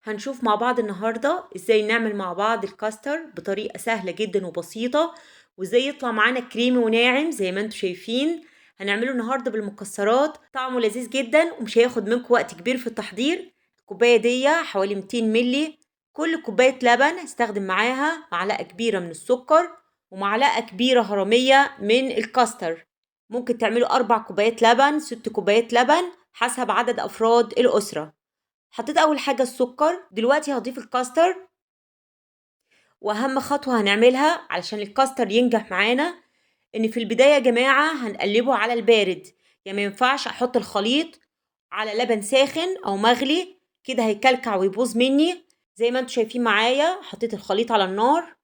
هنشوف مع بعض النهاردة ازاي نعمل مع بعض الكاستر بطريقة سهلة جدا وبسيطة، وازاي يطلع معانا كريمي وناعم زي ما انتم شايفين. هنعمله النهاردة بالمكسرات، طعمه لذيذ جدا ومش هياخد منكم وقت كبير في التحضير. الكوباية دي حوالي 200 ملي. كل كوباية لبن هستخدم معاها معلقة كبيرة من السكر ومعلقة كبيرة هرمية من الكاستر. ممكن تعملوا 4 كوبايات لبن، 6 كوبايات لبن، حسب عدد أفراد الأسرة. حطيت اول حاجه السكر، دلوقتي هضيف الكاستر. واهم خطوه هنعملها علشان الكاستر ينجح معانا ان في البدايه يا جماعه هنقلبه على البارد. يعني ما ينفعش احط الخليط على لبن ساخن او مغلي، كده هيكلكع ويبوظ مني. زي ما انتم شايفين معايا حطيت الخليط على النار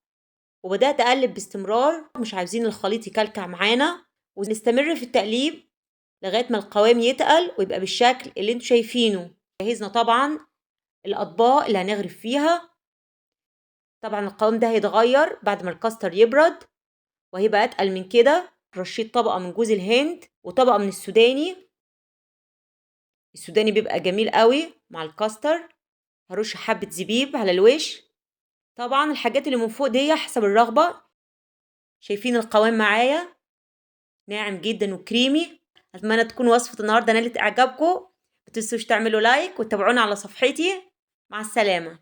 وبدات اقلب باستمرار، مش عايزين الخليط يكلكع معانا. ونستمر في التقليب لغايه ما القوام يتقل ويبقى بالشكل اللي انتم شايفينه. جهزنا طبعا الأطباق اللي هنغرف فيها. طبعا القوام ده هيتغير بعد ما الكاستر يبرد وهيبقى أتقل من كده. رشيت طبقة من جوز الهند وطبقة من السوداني بيبقى جميل قوي مع الكاستر. هرش حبة زبيب على الوش. طبعا الحاجات اللي من فوق دي حسب الرغبة. شايفين القوام معايا ناعم جدا وكريمي. أتمنى تكون وصفة النهاردة نالت إعجابكم. متنسوش تعملوا لايك وتتابعونا على صفحتي. مع السلامة.